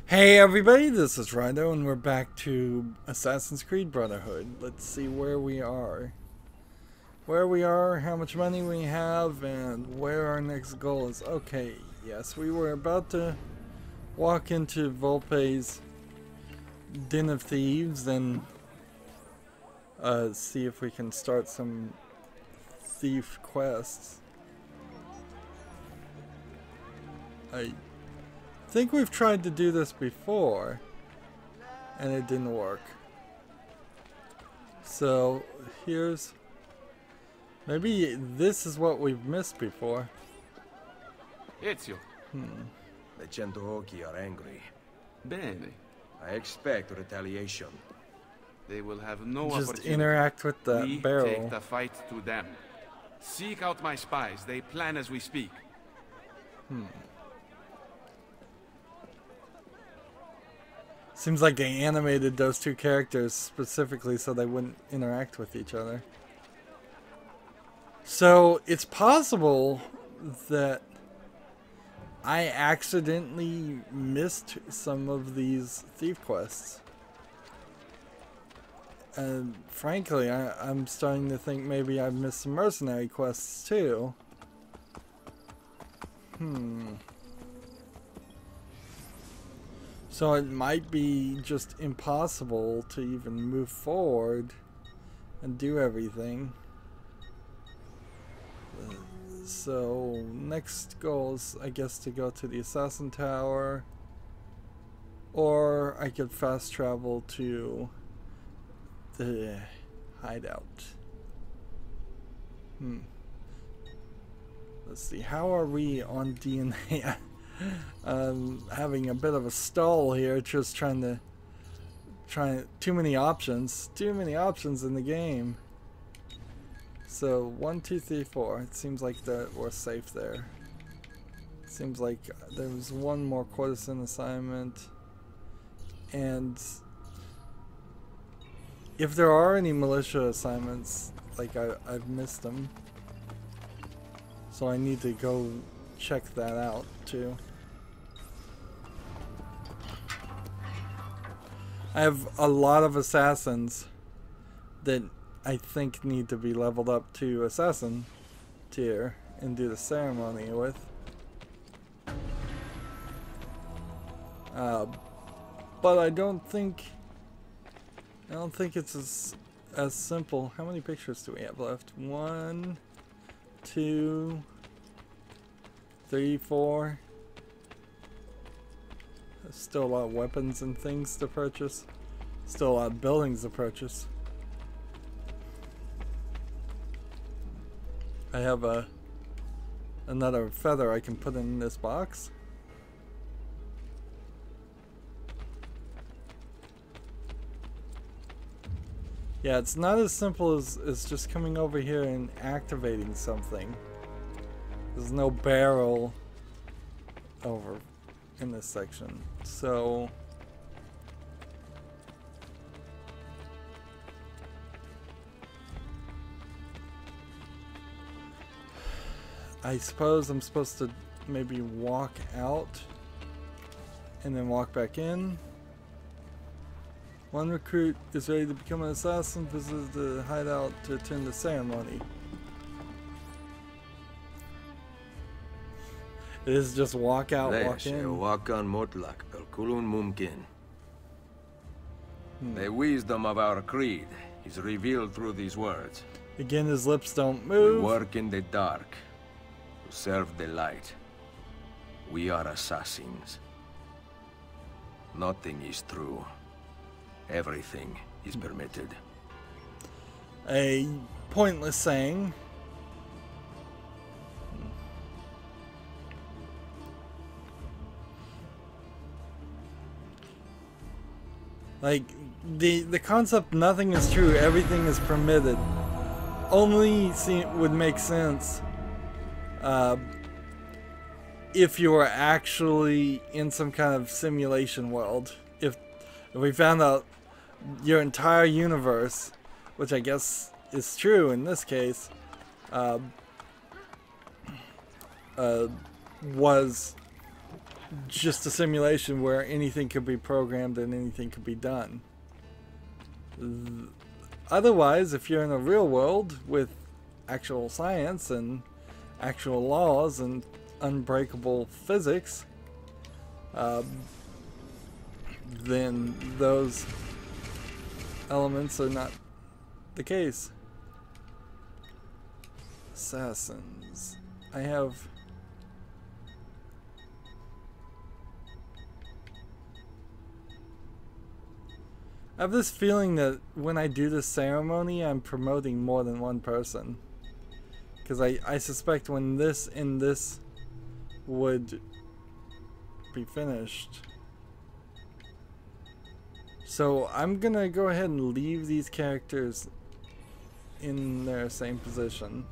Hey everybody, this is Rydo and we're back to Assassin's Creed Brotherhood. Let's see where we are. How much money we have, and where our next goal is. Okay, yes, we were about to walk into Volpe's Den of Thieves and see if we can start some thief quests. I think we've tried to do this before and it didn't work. So here's, maybe this is what we've missed before. Ezio. The Centohoki are angry. Bene. I expect retaliation. They will have no Just opportunity. interact with that We barrel. take the fight to them. Seek out my spies. They plan as we speak. Seems like they animated those two characters specifically so they wouldn't interact with each other. So it's possible that I accidentally missed some of these thief quests. And frankly, I'm starting to think maybe I've missed some mercenary quests too. So it might be just impossible to even move forward and do everything. So next goal is, I guess, to go to the Assassin Tower, or I could fast travel to the hideout. Let's see, how are we on DNA? Having a bit of a stall here, just trying too many options in the game. So 1, 2, 3, 4. It seems like that we're safe there. Seems like there was one more courtesan assignment, and if there are any militia assignments, like I've missed them, so I need to go check that out too. I have a lot of assassins that I think need to be leveled up to assassin tier and do the ceremony with. But I don't think it's as simple. How many pictures do we have left? 1, 2, 3, 4. There's still a lot of weapons and things to purchase. Still a lot of buildings to purchase. I have another feather I can put in this box. Yeah, it's not as simple as just coming over here and activating something. There's no barrel over in this section, so I suppose I'm supposed to maybe walk out and then walk back in. One recruit is ready to become an assassin, visits the hideout to attend the ceremony. It is just walk out, walk in. The wisdom of our creed is revealed through these words. Again, his lips don't We move. work in the dark to serve the light. We are assassins. Nothing is true. Everything is permitted. A pointless saying. Like the concept nothing is true, everything is permitted only would make sense if you were actually in some kind of simulation world. If we found out your entire universe, which I guess is true in this case, was just a simulation where anything could be programmed and anything could be done. Otherwise, if you're in a real world with actual science and actual laws and unbreakable physics, then those elements are not the case. Assassins. I have this feeling that when I do this ceremony, I'm promoting more than one person. Because I suspect when this would be finished. So I'm gonna go ahead and leave these characters in their same position.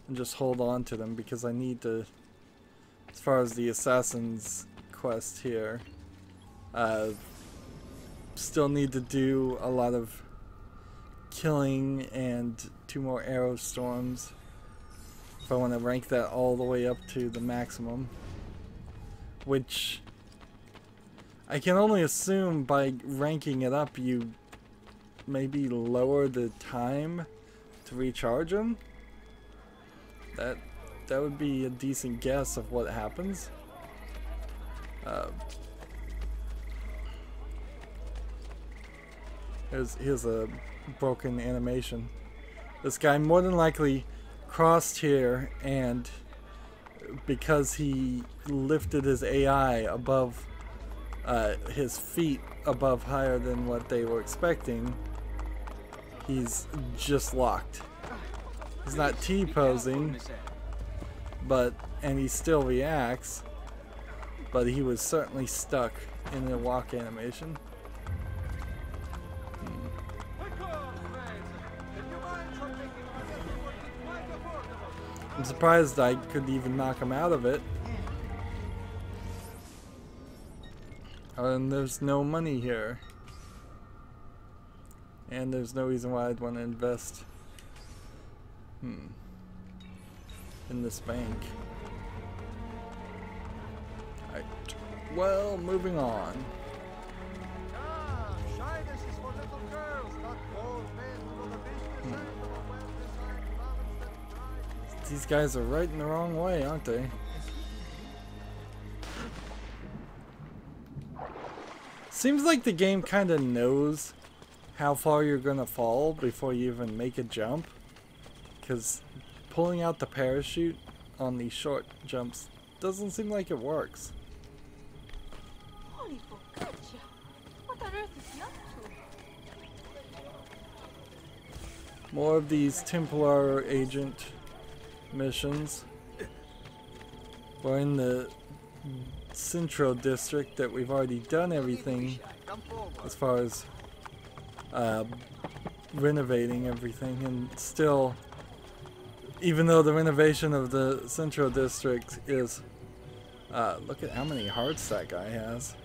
And just hold on to them because I need to, as far as the assassin's quest here, still need to do a lot of killing and 2 more arrow storms if I want to rank that all the way up to the maximum, which I can only assume by ranking it up you maybe lower the time to recharge them. That would be a decent guess of what happens. Here's a broken animation. This guy more than likely crossed here, and because he lifted his AI above his feet above higher than what they were expecting, he's just locked. He's not T-posing, and he still reacts, but he was certainly stuck in the walk animation. I'm surprised I could even knock him out of it. And there's no money here. And there's no reason why I'd want to invest in this bank. Alright. Well, moving on. These guys are right in the wrong way, aren't they? Seems like the game kind of knows how far you're gonna fall before you even make a jump, because pulling out the parachute on these short jumps doesn't seem like it works. Holy focaccia! What on earth is he up to? More of these Templar agent missions. We're in the Central District that we've already done everything as far as renovating everything, and still, even though the renovation of the Central District is look at how many hearts that guy has.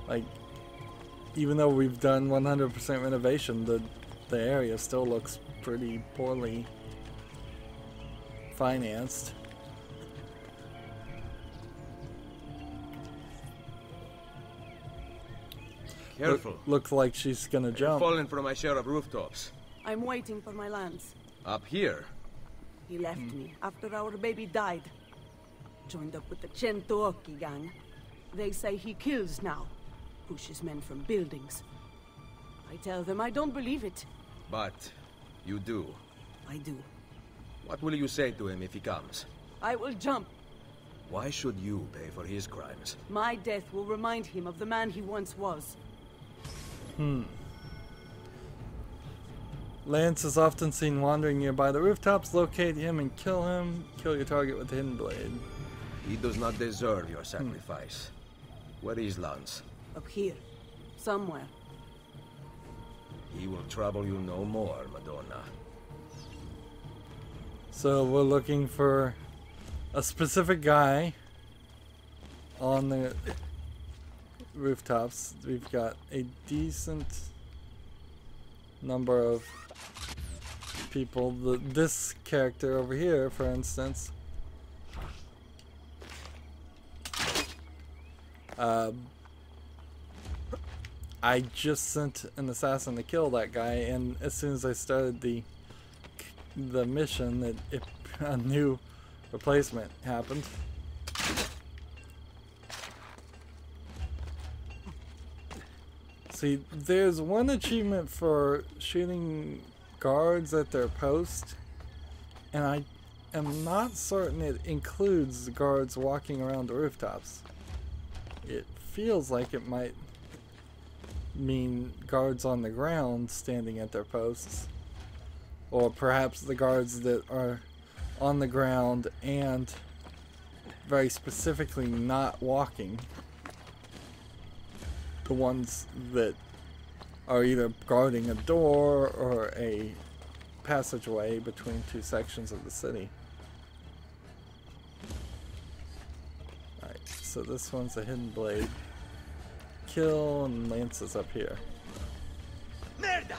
Like, even though we've done 100% renovation, the area still looks pretty poorly financed. Careful. Looks like she's gonna jump. Falling from my share of rooftops. I'm waiting for my lance. Up here? He left me after our baby died. Joined up with the Centuocchi gang. They say he kills now. Pushes men from buildings. I tell them I don't believe it. But you do. I do. What will you say to him if he comes? I will jump. Why should you pay for his crimes? My death will remind him of the man he once was. Lance is often seen wandering nearby the rooftops. Locate him and kill him. Kill your target with a hidden blade. He does not deserve your sacrifice. Where is Lance? Up here. Somewhere. He will trouble you no more, Madonna. So we're looking for a specific guy on the rooftops. We've got a decent number of people. This character over here, for instance. I just sent an assassin to kill that guy, and as soon as I started the mission, a new replacement happened. See, there's one achievement for shooting guards at their post, and I am not certain it includes the guards walking around the rooftops. It feels like it might mean guards on the ground standing at their posts, or perhaps the guards that are on the ground and very specifically not walking, the ones that are either guarding a door or a passageway between two sections of the city. Alright, so this one's a hidden blade. Kill, and Lance is up here. Merda!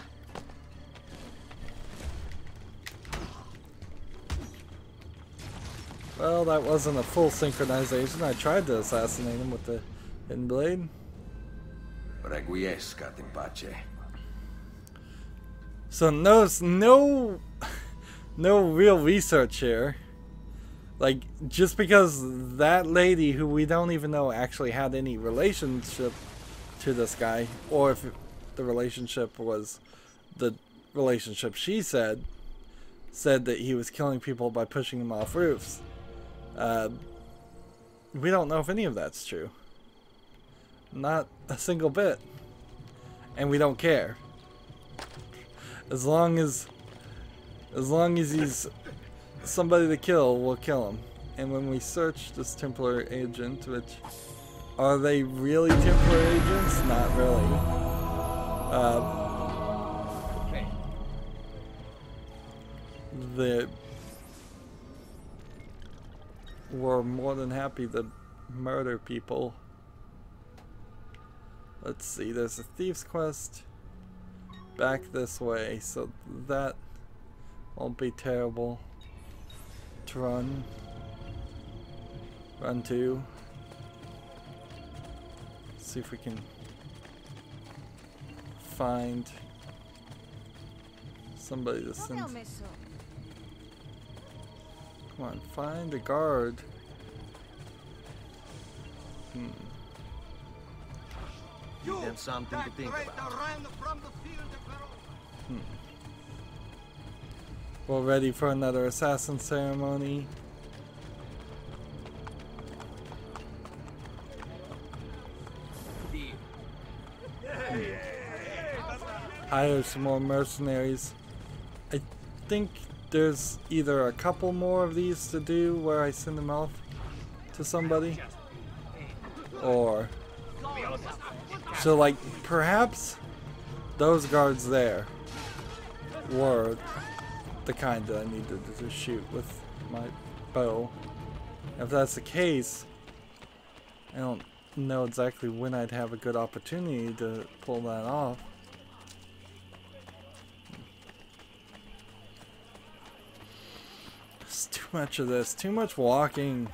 Well, that wasn't a full synchronization. I tried to assassinate him with the hidden blade. Requiescat in pace. So notice no real research here. Like, just because that lady, who we don't even know actually had any relationship to this guy, or if the relationship was the relationship she said that he was killing people by pushing them off roofs. We don't know if any of that's true. Not a single bit. And we don't care. As long as he's somebody to kill, we'll kill him. And when we search this Templar agent, which, are they really Templar agents? Not really. We're more than happy to murder people. Let's see, there's a thief's quest back this way, so that won't be terrible to run to. See if we can find somebody to send. Come on, find a guard. That's something to think about. We're ready for another assassin ceremony. Hire some more mercenaries. I think there's either a couple more of these to do where I send them off to somebody, or so, like, perhaps those guards there were the kind that I needed to shoot with my bow. If that's the case, I don't know exactly when I'd have a good opportunity to pull that off. There's too much of this, too much walking.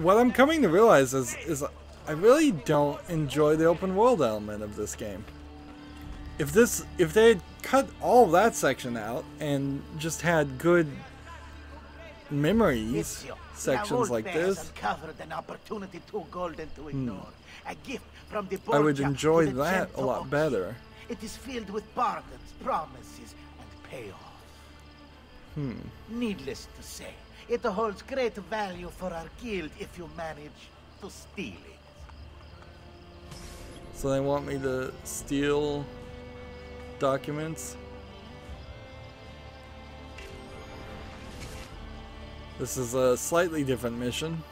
What I'm coming to realize is I really don't enjoy the open world element of this game. If they had cut all that section out and just had good memories sections like this, I would enjoy that a lot better. It is filled with bargains, promises, and payoff. Needless to say, it holds great value for our guild if you manage to steal it. So they want me to steal documents. This is a slightly different mission.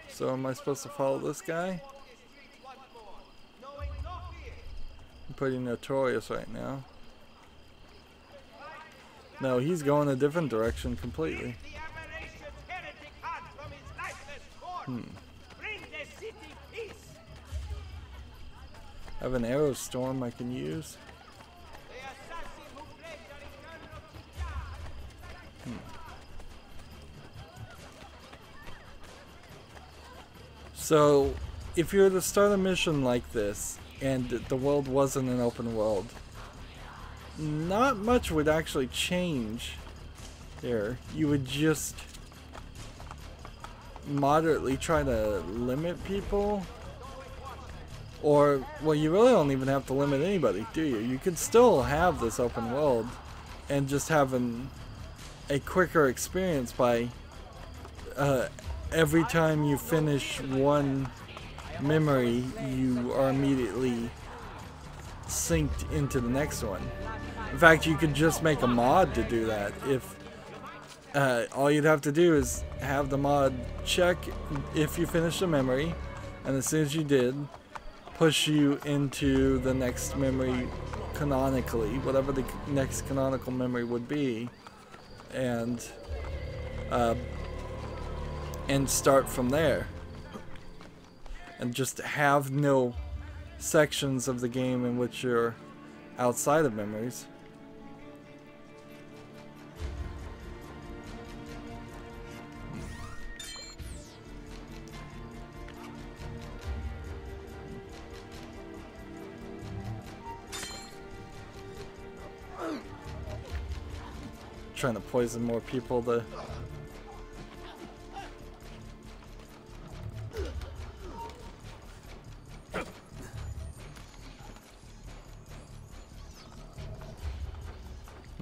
So am I supposed to follow this guy? I'm pretty notorious right now. No, he's going a different direction completely. I have an arrow storm I can use. So, if you were to start a mission like this, and the world wasn't an open world, not much would actually change here. You would just moderately try to limit people. Or, well, you really don't even have to limit anybody, do you? You could still have this open world and just have a quicker experience by every time you finish one memory, you are immediately synced into the next one. In fact, you could just make a mod to do that. If all you'd have to do is have the mod check if you finish the memory, and as soon as you did, push you into the next memory canonically, whatever the next canonical memory would be, and start from there. And just have no sections of the game in which you're outside of memories. Trying to poison more people to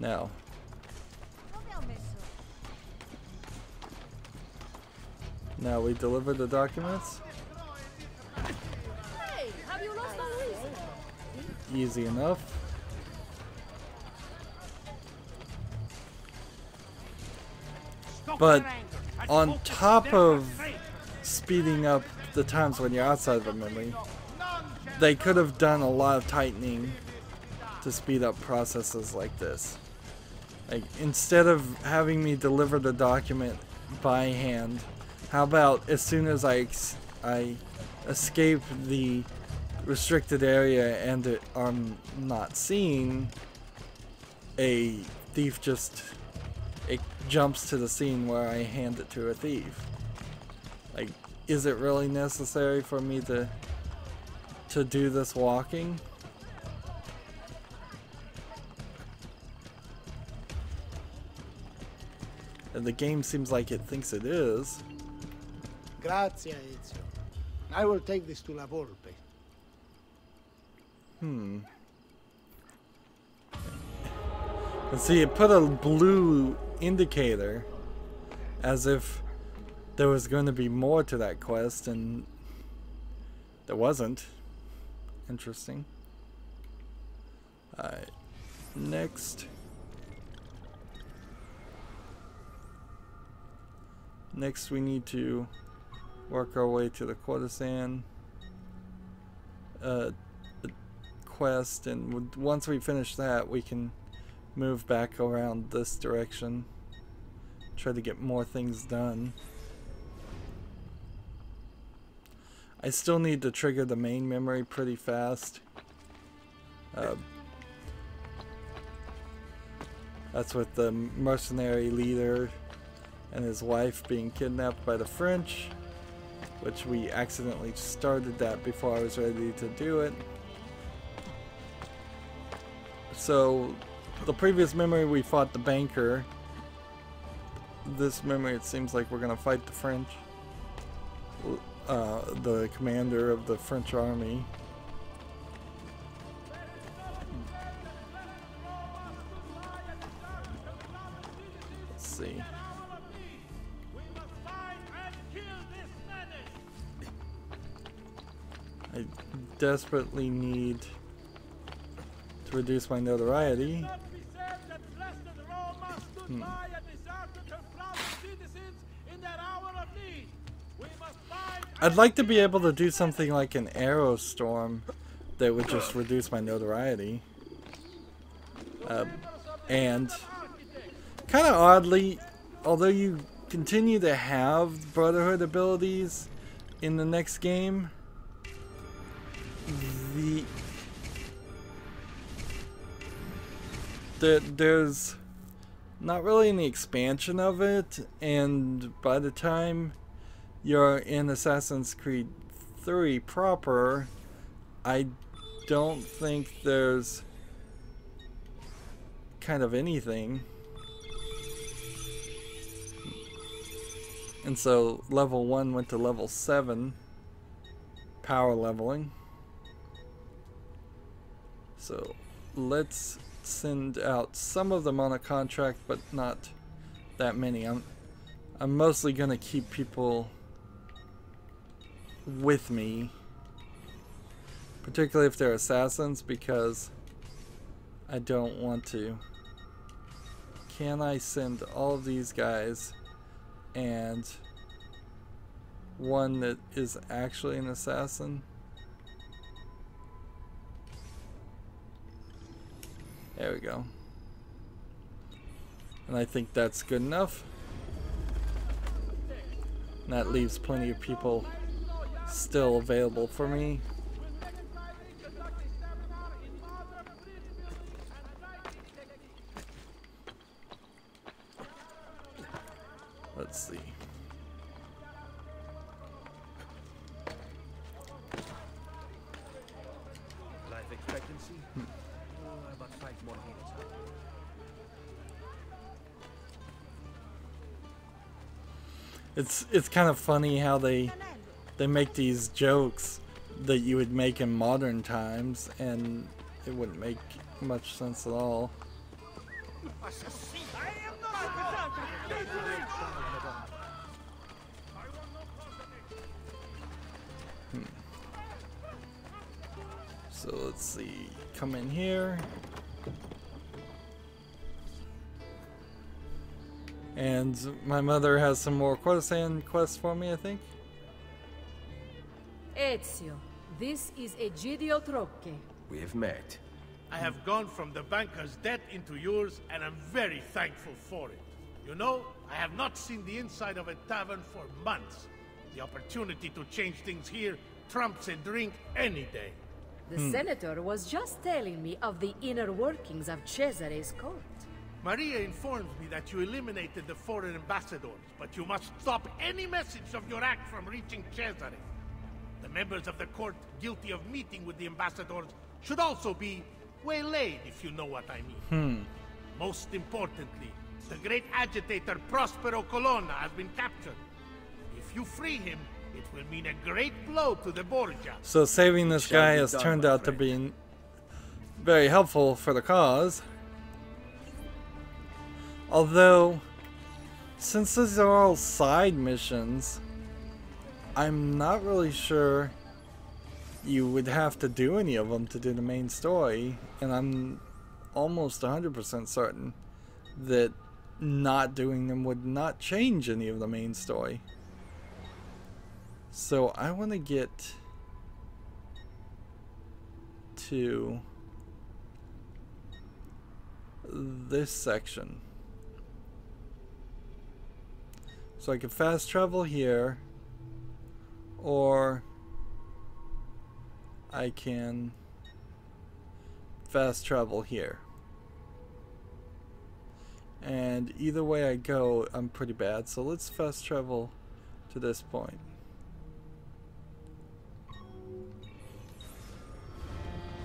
now. Now we deliver the documents. Hey, have you lost all reason? Easy enough. But on top of speeding up the times when you're outside of a memory, they could have done a lot of tightening to speed up processes like this. Like, instead of having me deliver the document by hand, how about as soon as I escape the restricted area and I'm not seen, a thief just jumps to the scene where I hand it to a thief. Like, is it really necessary for me to do this walking? And the game seems like it thinks it is. Grazie, Ezio. I will take this to La Volpe. And see, it put a blue indicator as if there was going to be more to that quest, and there wasn't. Interesting. Alright, next. Next we need to work our way to the courtesan quest, and once we finish that we can move back around this direction, try to get more things done. I still need to trigger the main memory pretty fast. That's with the mercenary leader and his wife being kidnapped by the French, which we accidentally started that before I was ready to do it. So the previous memory we fought the banker. This memory it seems like we're gonna fight the French, the commander of the French army. Let's see. I desperately need to reduce my notoriety. I'd like to be able to do something like an arrow storm that would just reduce my notoriety. And kind of oddly, although you continue to have Brotherhood abilities in the next game, there's not really any expansion of it, and by the time you're in Assassin's Creed 3 proper, I don't think there's kind of anything. And so level 1 went to level 7, power leveling. So let's send out some of them on a contract, but not that many. I'm mostly gonna keep people with me, particularly if they're assassins, because I don't want to. Can I send all of these guys and one that is actually an assassin? There we go. And I think that's good enough. And that leaves plenty of people still available for me. Let's see. Life expectancy? About 5 more minutes. It's kind of funny how they make these jokes that you would make in modern times, and it wouldn't make much sense at all. So let's see, come in here. And my mother has some more courtesan quests for me, I think. Ezio, this is Egidio Trocche. We have met. I have gone from the banker's debt into yours, and I'm very thankful for it. You know, I have not seen the inside of a tavern for months. The opportunity to change things here trumps a drink any day. The senator was just telling me of the inner workings of Cesare's court. Maria informs me that you eliminated the foreign ambassadors, but you must stop any message of your act from reaching Cesare. The members of the court guilty of meeting with the ambassadors should also be waylaid, if you know what I mean. Most importantly, the great agitator Prospero Colonna has been captured. If you free him, it will mean a great blow to the Borgia. So saving this guy has turned out to be very helpful for the cause. Although, since these are all side missions, I'm not really sure you would have to do any of them to do the main story, and I'm almost 100% certain that not doing them would not change any of the main story. So I want to get to this section. So I can fast travel here, or I can fast travel here. And either way I go, I'm pretty bad. So let's fast travel to this point.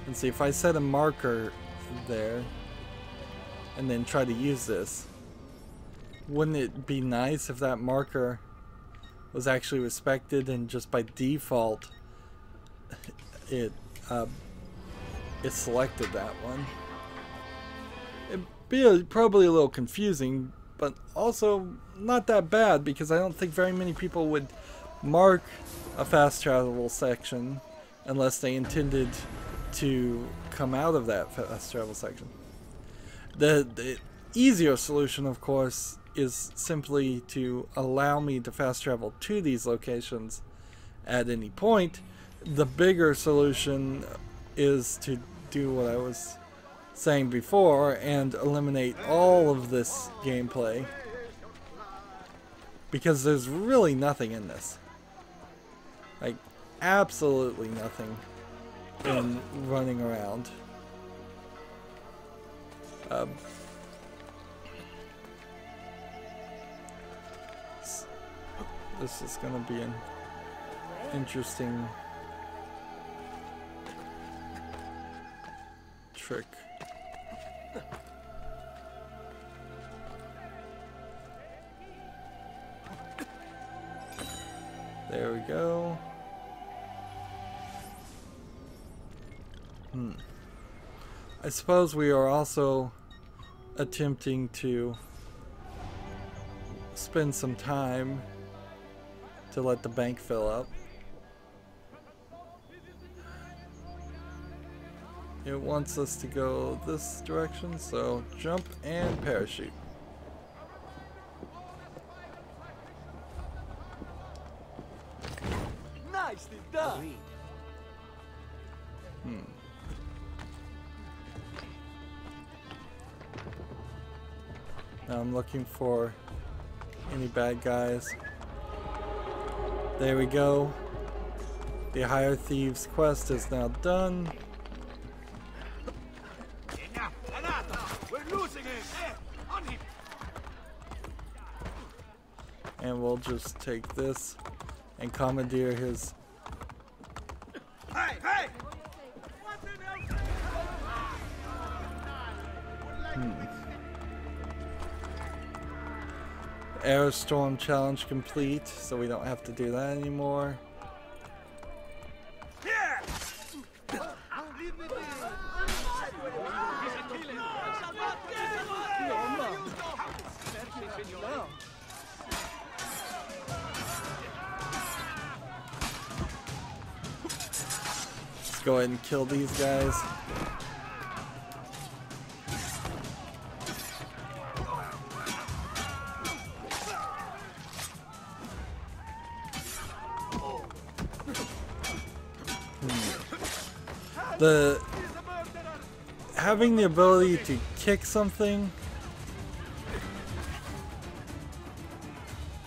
And see, if I set a marker there and then try to use this, wouldn't it be nice if that marker was actually respected and just by default it selected that one? It'd be probably a little confusing, but also not that bad, because I don't think very many people would mark a fast travel section unless they intended to come out of that fast travel section. The easier solution, of course, is simply to allow me to fast travel to these locations at any point. The bigger solution is to do what I was saying before and eliminate all of this gameplay, because there's really nothing in this. Like, absolutely nothing in running around. This is gonna be an interesting trick. There we go. I suppose we are also attempting to spend some time to let the bank fill up. It wants us to go this direction, so jump and parachute. Nicely done. Now I'm looking for any bad guys. There we go. The Hire Thieves quest is now done. We're losing it. On him. And we'll just take this and commandeer his. Hey, hey! Aerstorm challenge complete, so we don't have to do that anymore. Let's go ahead and kill these guys. Having the ability to kick something.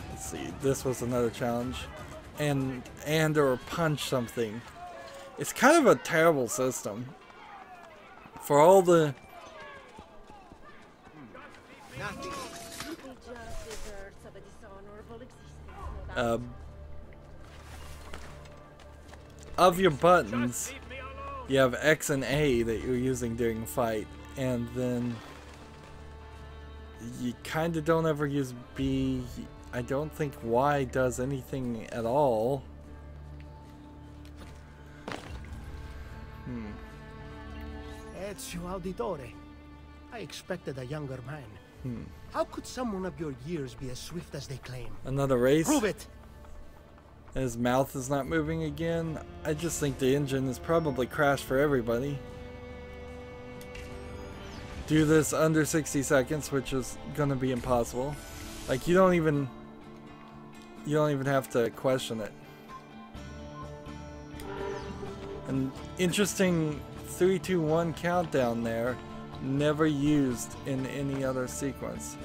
Let's see, this was another challenge. And or punch something. It's kind of a terrible system. For all the of your buttons, you have X and A that you're using during a fight, and then you kind of don't ever use B. I don't think Y does anything at all. Ezio Auditore. I expected a younger man. How could someone of your years be as swift as they claim? Another race? Prove it! His mouth is not moving again. I just think the engine has probably crashed for everybody. Do this under 60 seconds, which is gonna be impossible. Like, you don't even have to question it. An interesting 3, 2, 1 countdown there, never used in any other sequence.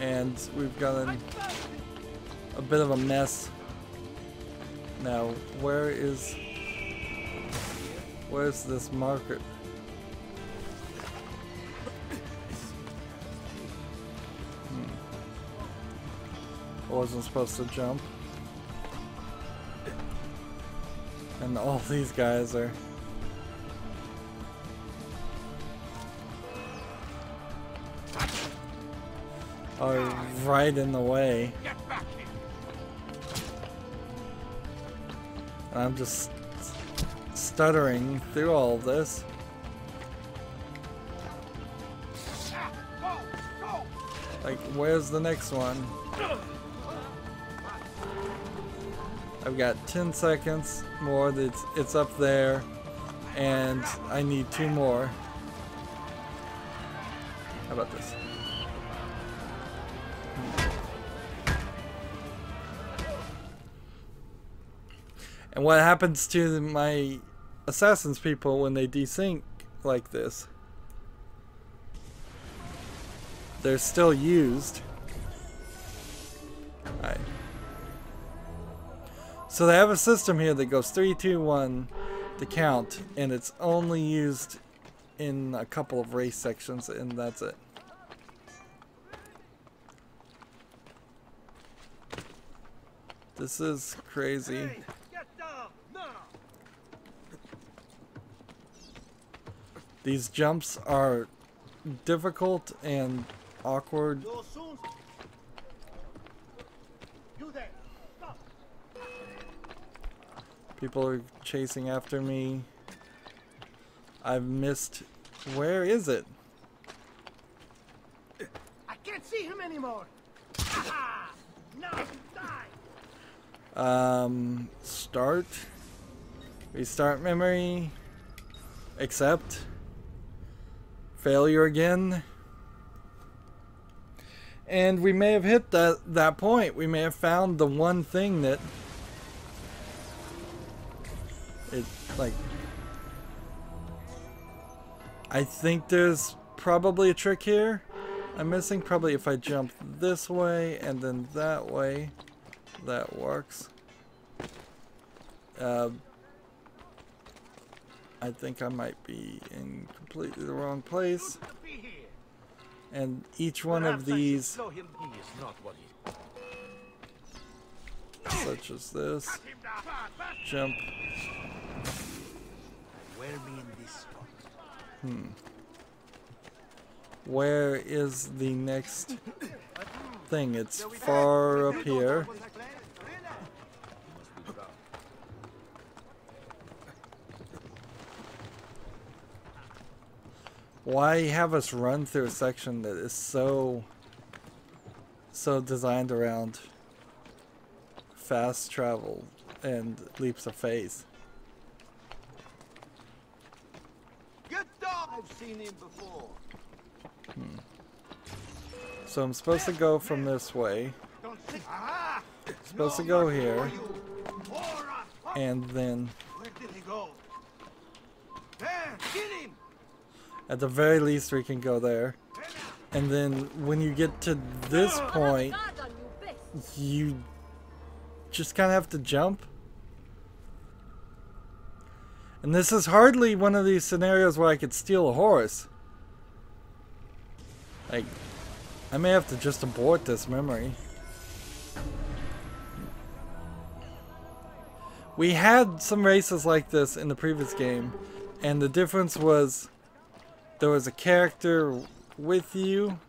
And we've got a bit of a mess. Now, where's this marker? I wasn't supposed to jump. And all these guys are right in the way. And I'm just stuttering through all of this. Like, where's the next one? I've got 10 seconds more. It's up there, and I need 2 more. How about this? And what happens to my assassins people when they desync like this? They're still used. Alright. So they have a system here that goes 3, 2, 1 to count, and it's only used in a couple of race sections, and that's it. This is crazy. These jumps are difficult and awkward. People are chasing after me. I've missed. Where is it? I can't see him anymore. No, die. Start. Restart memory. Accept. Failure again. And we may have hit that point. We may have found the one thing that it, like, I think there's probably a trick here I'm missing. Probably if I jump this way and then that way, that works. I think I might be in completely the wrong place. And each one of these, such as this, jump. Where is the next thing? It's far up here. Why have us run through a section that is so designed around fast travel and leaps of faith? Good dog! I've seen him before. So I'm supposed to go from this way. Supposed to go here. And then Where did he go? There! Get him! at the very least we can go there. And then when you get to this point, you just kind of have to jump. And this is hardly one of these scenarios where I could steal a horse. Like, I may have to just abort this memory. We had some races like this in the previous game, and the difference was there was a character with you.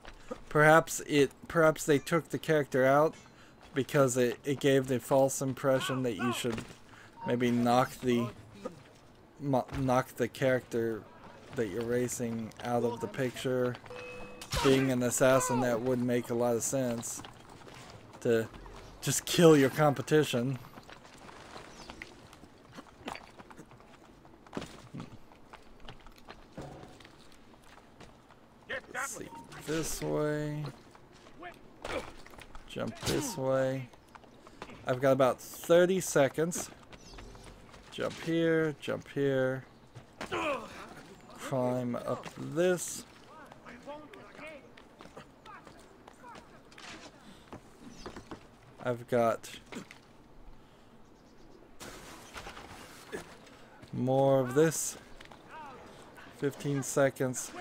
Perhaps they took the character out because it gave the false impression that you should maybe knock the character that you're racing out of the picture. Being an assassin, that would make a lot of sense to just kill your competition. Let's see, this way, jump this way. I've got about 30 seconds. Jump here, climb up this. I've got more of this. 15 seconds.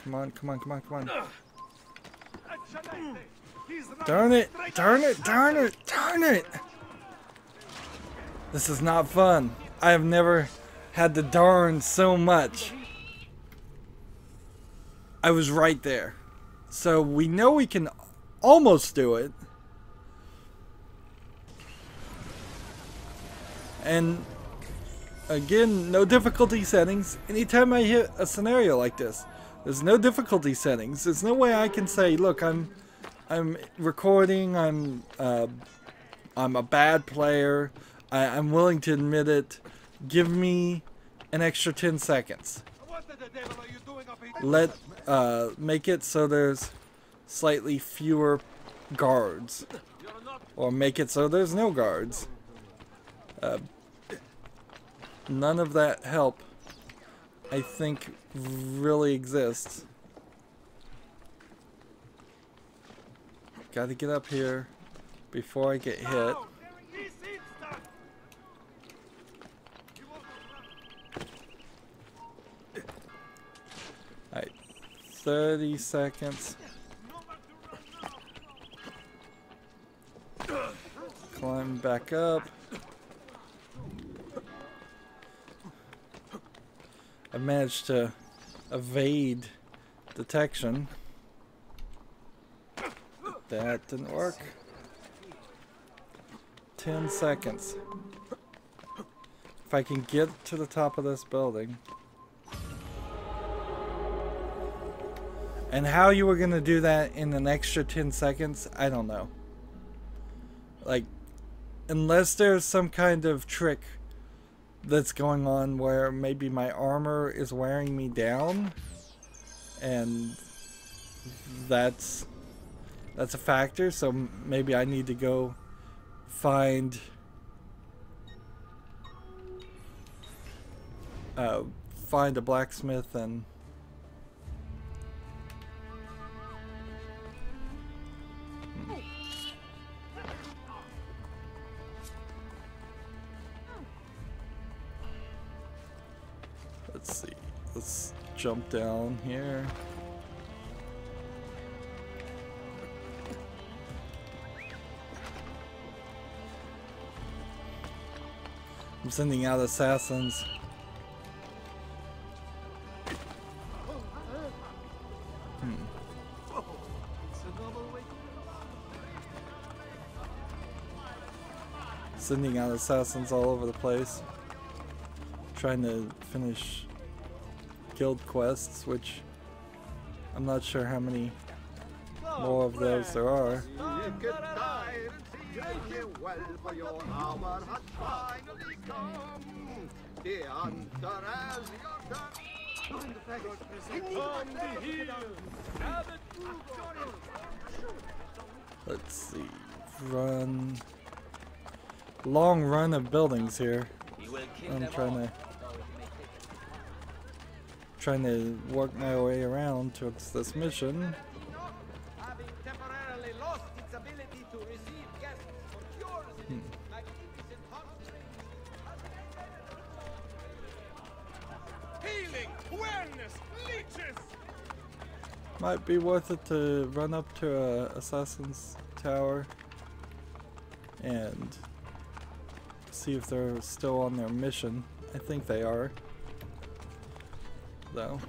Come on, come on, come on, come on. Darn it, darn it, darn it, darn it. This is not fun. I have never had to darn so much. I was right there. So we know we can almost do it. And again, no difficulty settings. Anytime I hit a scenario like this, there's no difficulty settings. There's no way I can say, look, I'm recording, I'm a bad player, I'm willing to admit it. Give me an extra 10 seconds. Make it so there's slightly fewer guards, or make it so there's no guards. None of that help, I think, really exists. Gotta get up here before I get hit. Alright, 30 seconds. Climb back up. I managed to evade detection. That didn't work. 10 seconds. If I can get to the top of this building. And how you were going to do that in an extra 10 seconds, I don't know. Like, unless there's some kind of trick that's going on where maybe my armor is wearing me down. And that's a factor, so maybe I need to go find a blacksmith and let's see. Let's jump down here. I'm sending out assassins. Sending out assassins all over the place. Trying to finish guild quests, which I'm not sure how many more of those there are. Let's see. Run. Long run of buildings here. I'm trying to work my way around towards this mission. Might be worth it to run up to a assassin's tower and see if they're still on their mission. I think they are, though.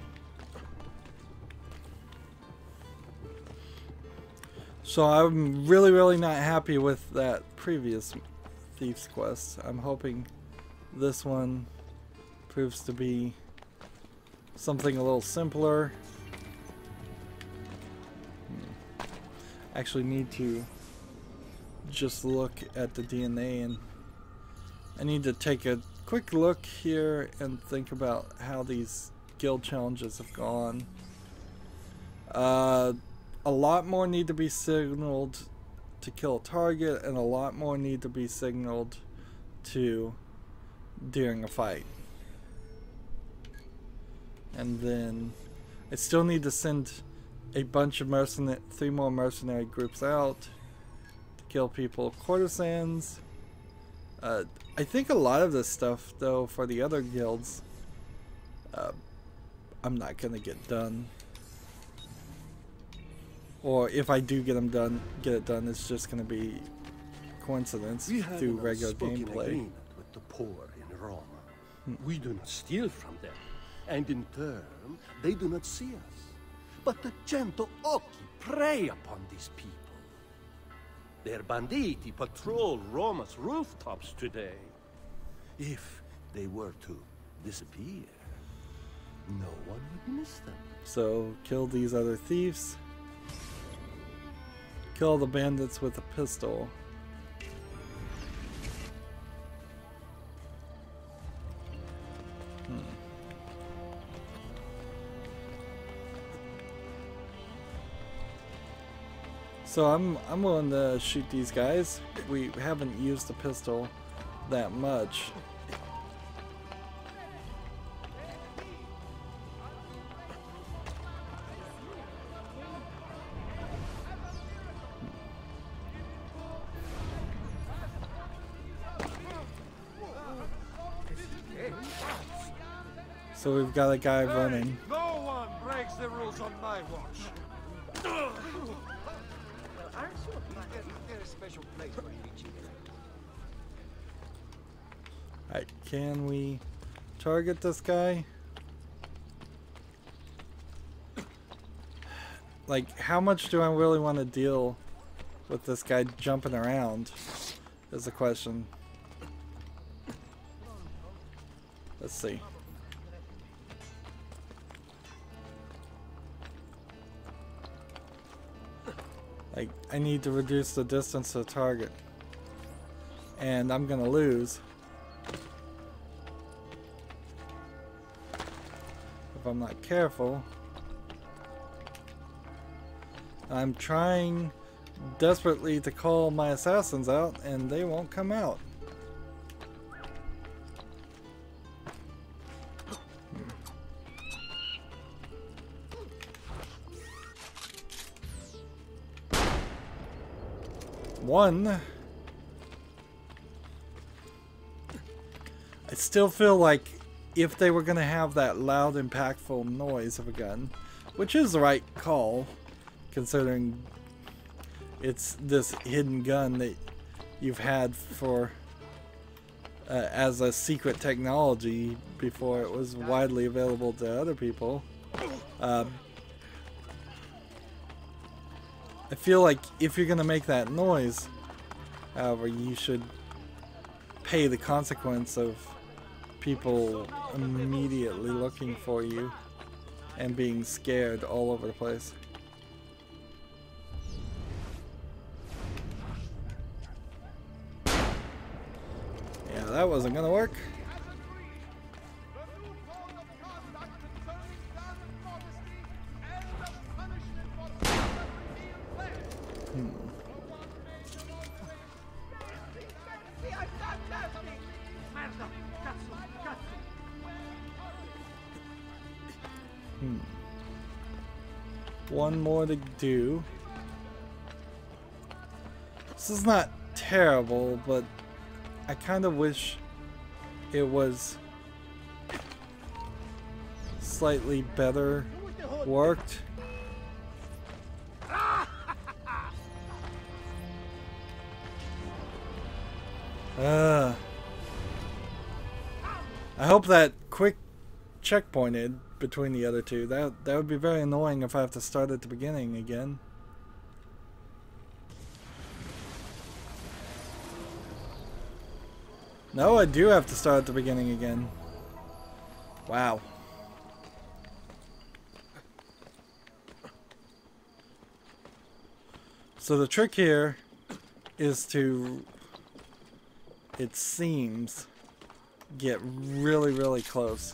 So I'm really not happy with that previous Thief's quest. I'm hoping this one proves to be something a little simpler. Actually need to just look at the DNA, and I need to take a quick look here and think about how these guild challenges have gone. A lot more need to be signaled to kill a target, and a lot more need to be signaled to during a fight. And then I still need to send a bunch of 3 more mercenary groups out to kill people. Courtesans. I think a lot of this stuff, though, for the other guilds, I'm not gonna get done. Or if I do get it done, it's just gonna be coincidence through regular gameplay. With the poor in Rome. We do not steal from them, and in turn, they do not see us. But the Cento Occhi prey upon these people. Their banditti patrol Roma's rooftops today. If they were to disappear, no one would miss them. So, kill these other thieves. Kill the bandits with a pistol. So I'm willing to shoot these guys. We haven't used the pistol that much. So we've got a guy running. No one breaks the rules on my watch. Well, aren't you a bugger? There's a special place for you. Alright, can we target this guy? Like, how much do I really want to deal with this guy jumping around is the question. Let's see. Like, I need to reduce the distance to the target. And I'm gonna lose if I'm not careful. I'm trying desperately to call my assassins out, and they won't come out. One. I still feel like if they were going to have that loud, impactful noise of a gun, which is the right call, considering it's this hidden gun that you've had for as a secret technology before it was widely available to other people. I feel like if you're gonna make that noise, however, you should pay the consequence of people immediately looking for you and being scared all over the place. Yeah, that wasn't gonna work. One more to do. This is not terrible, but I kind of wish it was slightly better worked. I hope that quick checkpointed between the other two. That would be very annoying if I have to start at the beginning again. No, I do have to start at the beginning again. Wow. So the trick here is to, it seems, get really, really close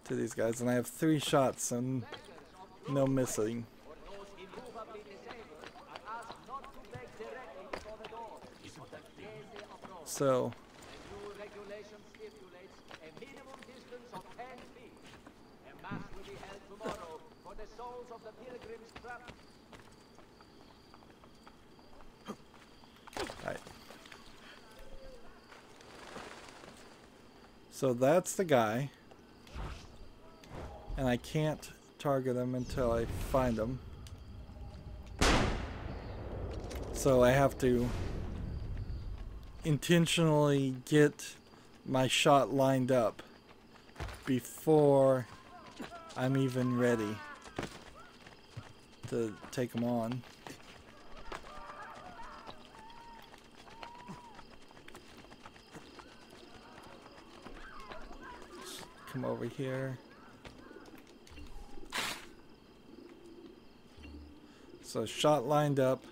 to these guys. And I have 3 shots and no missing. So right. So that's the guy, and I can't target him until I find him. So I have to intentionally get my shot lined up before I'm even ready to take him on. Come over here. So shot lined up.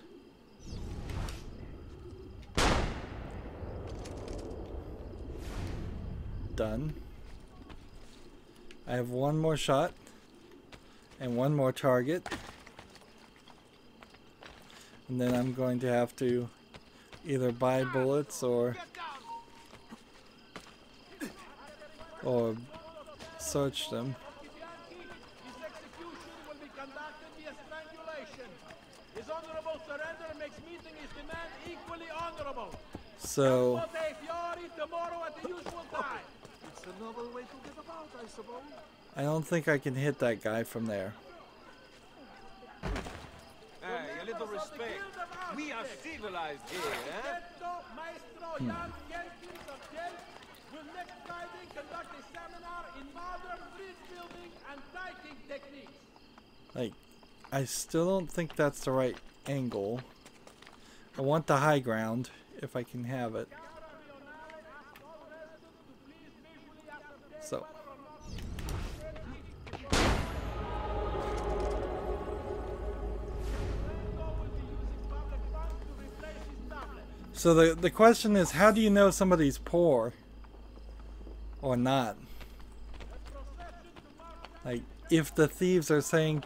Done. I have one more shot and one more target. And then I'm going to have to either buy bullets or search them. His execution will be conducted via strangulation. His honorable surrender makes meeting his demand equally honorable. So Tomorrow at the usual time. It's an novel way to get about, I suppose. I don't think I can hit that guy from there. Hey, a little respect. We are civilized here, eh? Maestro Jan Jenkins of Jen will next Friday conduct a seminar in modern bridge building and diking techniques. Like, I still don't think that's the right angle. I want the high ground, if I can have it. So. So the question is, how do you know somebody's poor or not? Like, if the thieves are saying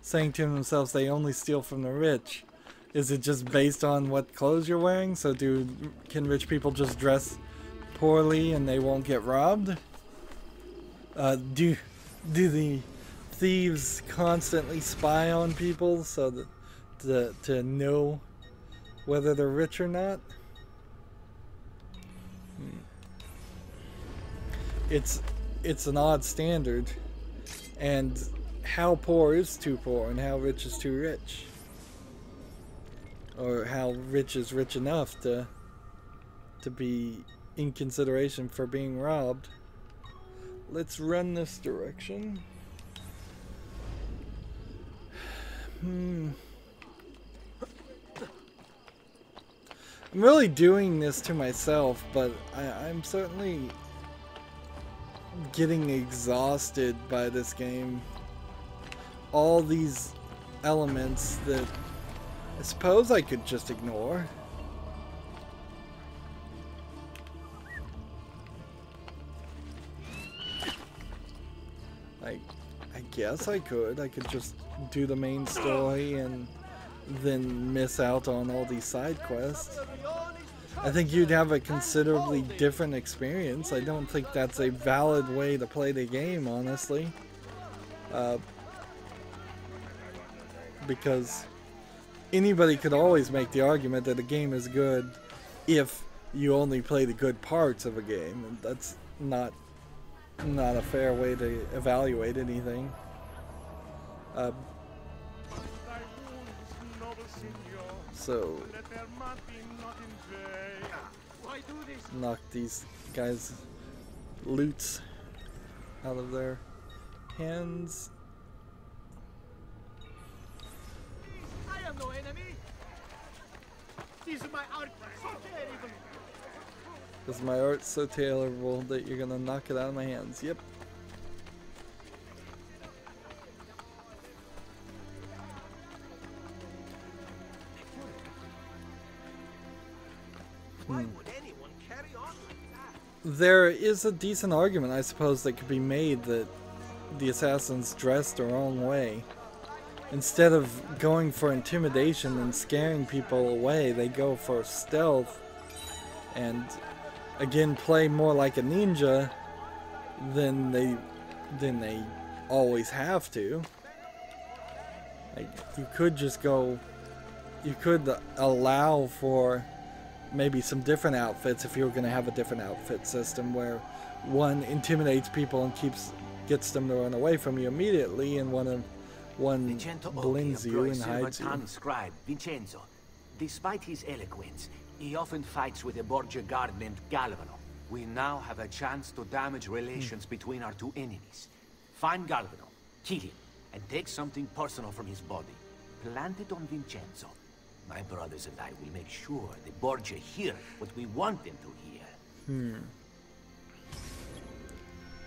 to themselves they only steal from the rich, is it just based on what clothes you're wearing? So can rich people just dress poorly and they won't get robbed? Do the thieves constantly spy on people so that to know whether they're rich or not? It's an odd standard, and how poor is too poor and how rich is too rich, or how rich is rich enough to be in consideration for being robbed. Let's run this direction. I'm really doing this to myself, but I'm certainly getting exhausted by this game. All these elements that I suppose I could just ignore. I guess I could just do the main story and then miss out on all these side quests. I think you'd have a considerably different experience. I don't think that's a valid way to play the game, honestly. Because anybody could always make the argument that a game is good if you only play the good parts of a game. And that's not a fair way to evaluate anything. So knock these guys' loots out of their hands. I am no enemy. These are my art so terrible. Is my art so terrible that you're gonna knock it out of my hands? Yep. Why would anyone carry on like that? There is a decent argument, I suppose, that could be made that the assassins dressed the wrong way. Instead of going for intimidation and scaring people away, they go for stealth and again play more like a ninja than they always have to. Like, you could just go, you could allow for maybe some different outfits if you were going to have a different outfit system where one intimidates people and gets them to run away from you immediately, and one blends you and hides you. Scribe Vincenzo. Despite his eloquence, he often fights with a Borgia guard named Galvano. We now have a chance to damage relations between our two enemies. Find Galvano, kill him, and take something personal from his body. Plant it on Vincenzo. My brothers and I will make sure the Borgia hear what we want them to hear.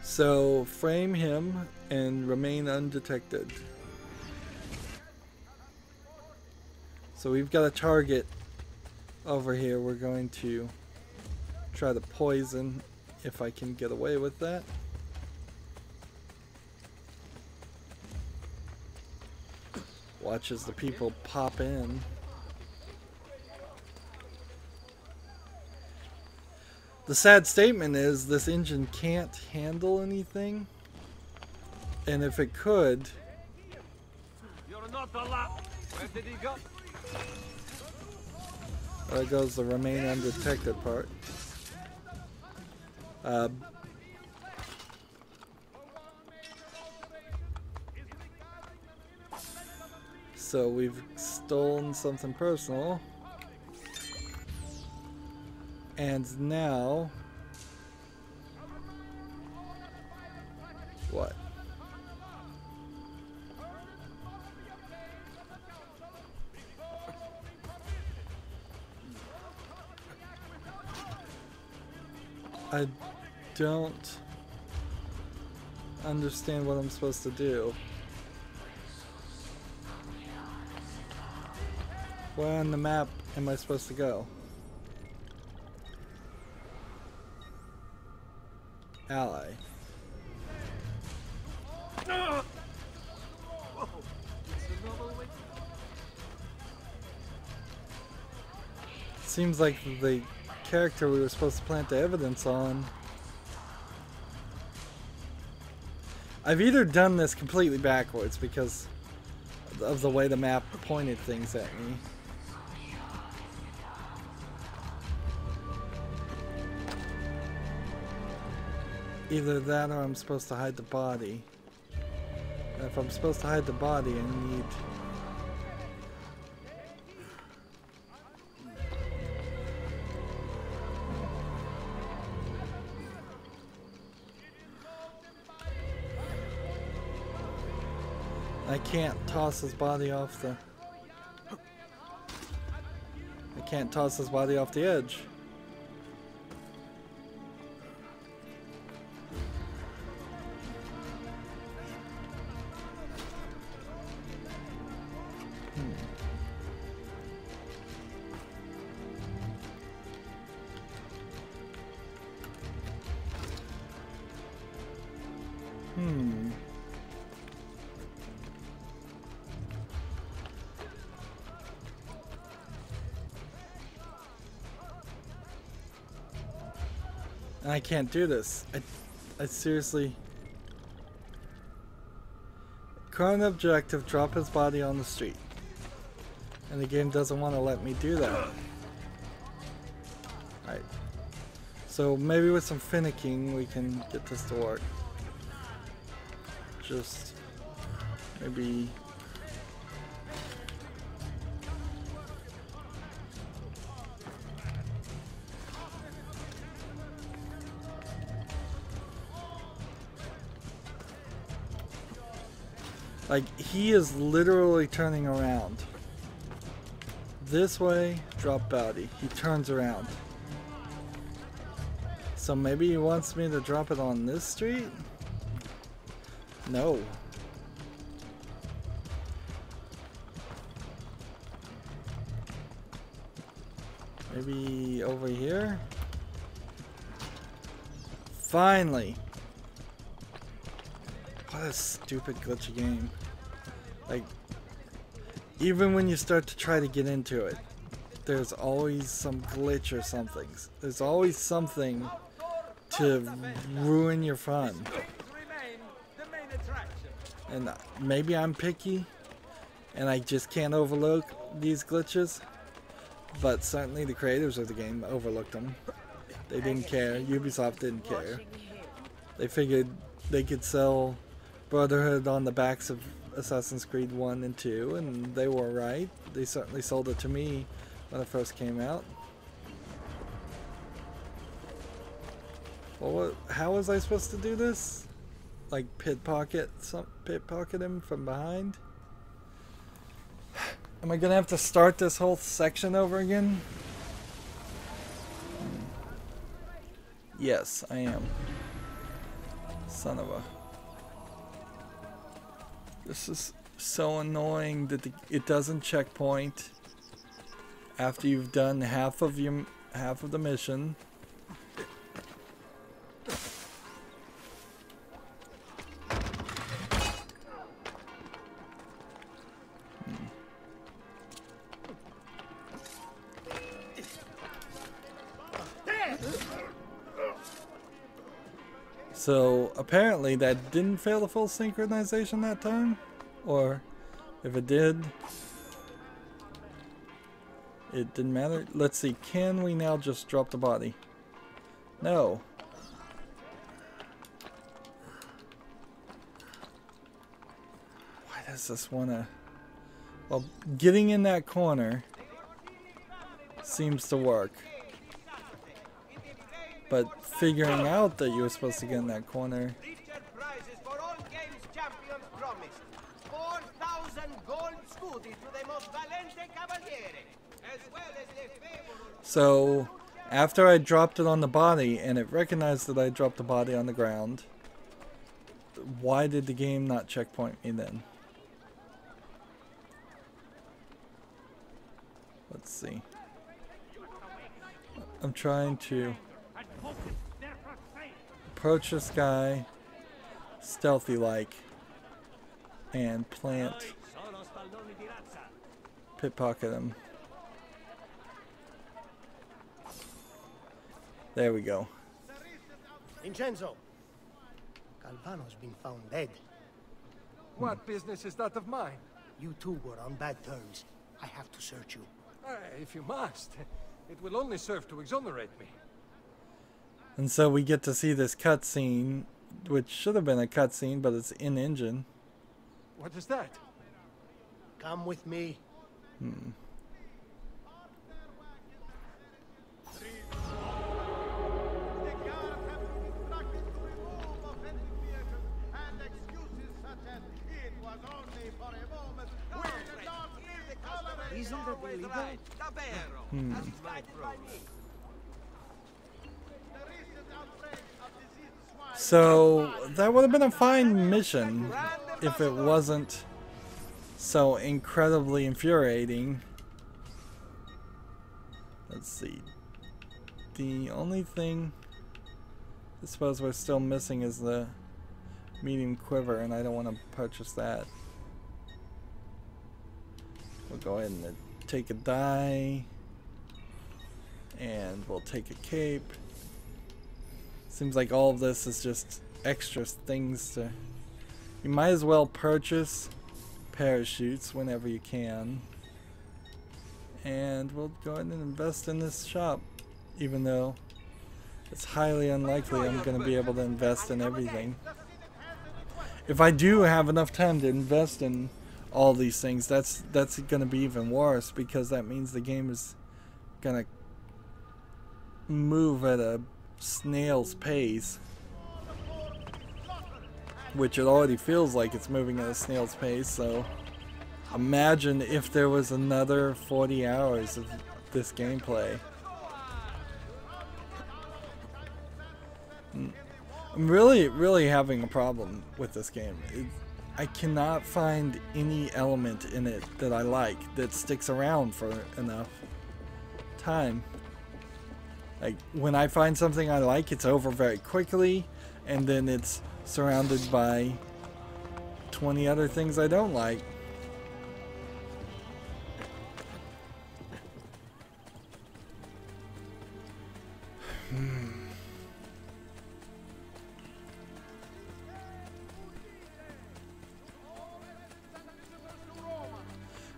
So, frame him and remain undetected. So we've got a target over here. We're going to try to poison if I can get away with that. Watch as the people pop in. The sad statement is this engine can't handle anything, and if it could, You're not allowed. Where did he go? there goes the remain undetected part. So we've stolen something personal. And now... what? I don't understand what I'm supposed to do. Where on the map am I supposed to go? Ally. Seems like the character we were supposed to plant the evidence on. I've either done this completely backwards because of the way the map pointed things at me. Either that or I'm supposed to hide the body. And if I'm supposed to hide the body, I need... I can't toss his body off the... I can't toss his body off the edge. And I can't do this. I seriously... Current objective, drop his body on the street. And the game doesn't want to let me do that. Alright. So maybe with some finicking we can get this to work. Just... maybe... like, he is literally turning around. This way, drop body. He turns around. So maybe he wants me to drop it on this street? No. Maybe over here? Finally! What a stupid glitchy game. Like, even when you start to try to get into it, there's always some glitch or something. There's always something to ruin your fun. And maybe I'm picky and I just can't overlook these glitches, but certainly the creators of the game overlooked them. They didn't care. Ubisoft didn't care. They figured they could sell Brotherhood on the backs of Assassin's Creed 1 and 2, and they were right. They certainly sold it to me when it first came out. Well, how was I supposed to do this? Like pickpocket him from behind? Am I gonna have to start this whole section over again? Yes, I am. Son of a... This is so annoying that it doesn't checkpoint after you've done half of the mission. So apparently that didn't fail the full synchronization that time, or if it did, it didn't matter. Let's see, can we now just drop the body? No. Why does this wanna... Well, getting in that corner seems to work. But figuring out that you were supposed to get in that corner. So, after I dropped it on the body and it recognized that I dropped the body on the ground, why did the game not checkpoint me then? Let's see. I'm trying to approach this guy stealthy like and pickpocket him. There we go. Vincenzo, Calvano's been found dead. What business is that of mine? You two were on bad terms. I have to search you. If you must. It will only serve to exonerate me. And so we get to see this cutscene, which should have been a cutscene, but it's in-engine. What is that? Come with me. Isn't that illegal? So that would have been a fine mission if it wasn't so incredibly infuriating. Let's see. The only thing I suppose we're still missing is the medium quiver, and I don't want to purchase that. We'll go ahead and take a die, and we'll take a cape. Seems like all of this is just extra things to... You might as well purchase parachutes whenever you can. And we'll go ahead and invest in this shop, even though it's highly unlikely I'm going to be able to invest in everything. If I do have enough time to invest in all these things, that's going to be even worse, because that means the game is going to move at a snail's pace, which it already feels like it's moving at a snail's pace. So imagine if there was another 40 hours of this gameplay. I'm really having a problem with this game. I cannot find any element in it that I like that sticks around for enough time. Like, when I find something I like, it's over very quickly, and then it's surrounded by 20 other things I don't like.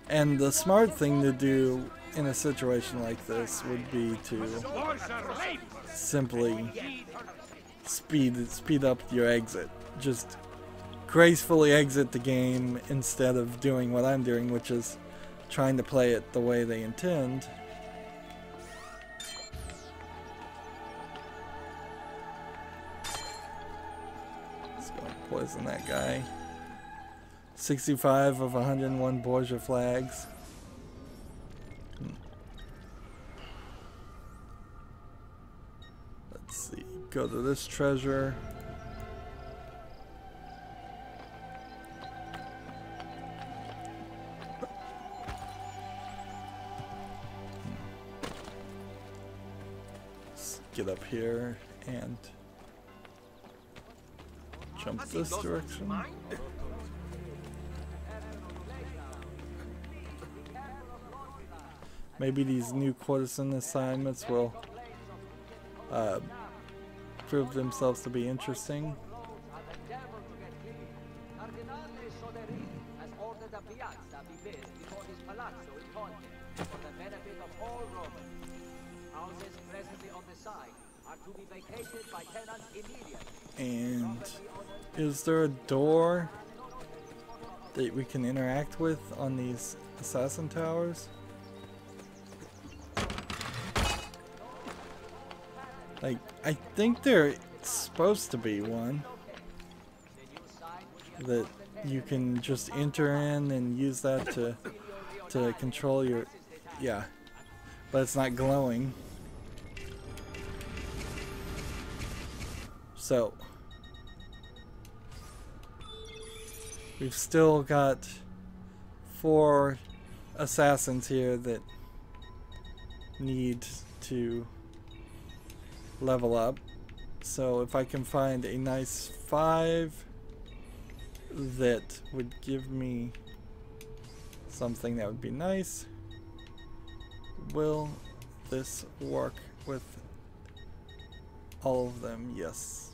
And the smart thing to do in a situation like this would be to simply speed up your exit. Just gracefully exit the game instead of doing what I'm doing, which is trying to play it the way they intend. Let's go and poison that guy. 65 of 101 Borgia flags. Let's see. Go to this treasure. Let's get up here and jump this direction. Maybe these new courtesan assignments will prove themselves to be interesting. And is there a door that we can interact with on these assassin towers. Like, I think there's supposed to be one that you can just enter in and use that to control your, yeah, but it's not glowing. So we've still got 4 assassins here that need to level up. So if I can find a nice 5 that would give me something that would be nice. Will this work with all of them? Yes.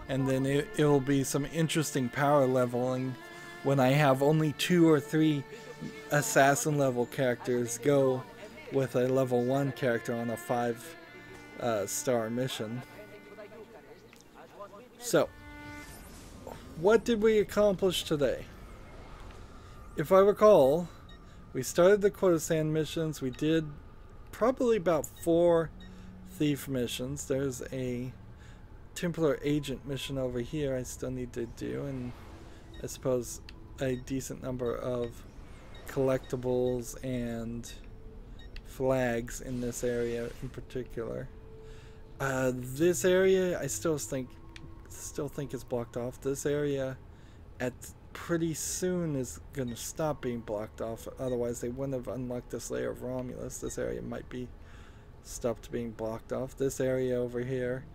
And then it'll be some interesting power leveling when I have only 2 or 3 assassin level characters go with a level 1 character on a 5 star mission. So, what did we accomplish today? If I recall, we started the courtesan missions. We did probably about 4 thief missions. There's a Templar agent mission over here I still need to do, and I suppose a decent number of collectibles and flags in this area in particular. This area I still think is blocked off. This area at pretty soon is gonna stop being blocked off, otherwise they wouldn't have unlocked this layer of Romulus. This area might be stopped being blocked off. This area over here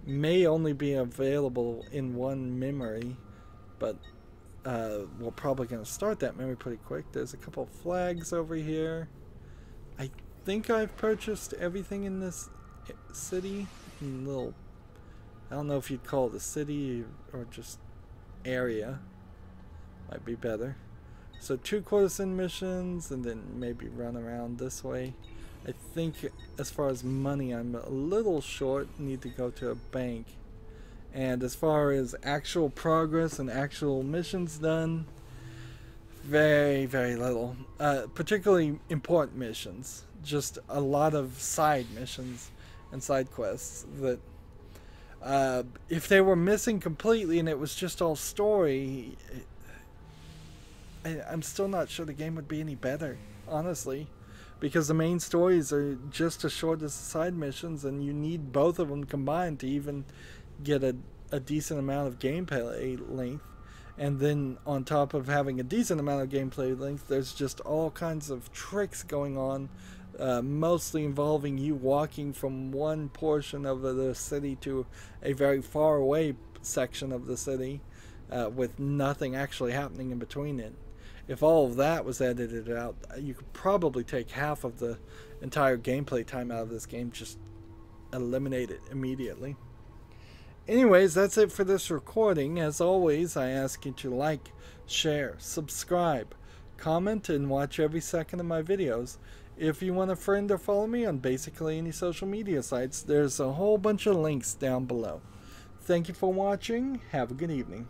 may only be available in one memory, but we're probably gonna start that memory pretty quick. There's a couple of flags over here. I think I've purchased everything in this city. Little, I don't know if you'd call it a city or just area. Might be better. So 2 courtesan missions, and then maybe run around this way. I think as far as money, I'm a little short. Need to go to a bank. And as far as actual progress and actual missions done, very, very little. Particularly important missions. Just a lot of side missions and side quests that if they were missing completely and it was just all story, I'm still not sure the game would be any better, honestly, because the main stories are just as short as the side missions, and you need both of them combined to even get a decent amount of gameplay length. And then on top of having a decent amount of gameplay length, there's just all kinds of tricks going on, mostly involving you walking from one portion of the city to a very far away section of the city, with nothing actually happening in between it. If all of that was edited out, you could probably take half of the entire gameplay time out of this game, just eliminate it immediately. Anyways, that's it for this recording. As always, I ask you to like, share, subscribe, comment, and watch every second of my videos. If you want a friend or follow me on basically any social media sites, there's a whole bunch of links down below. Thank you for watching. Have a good evening.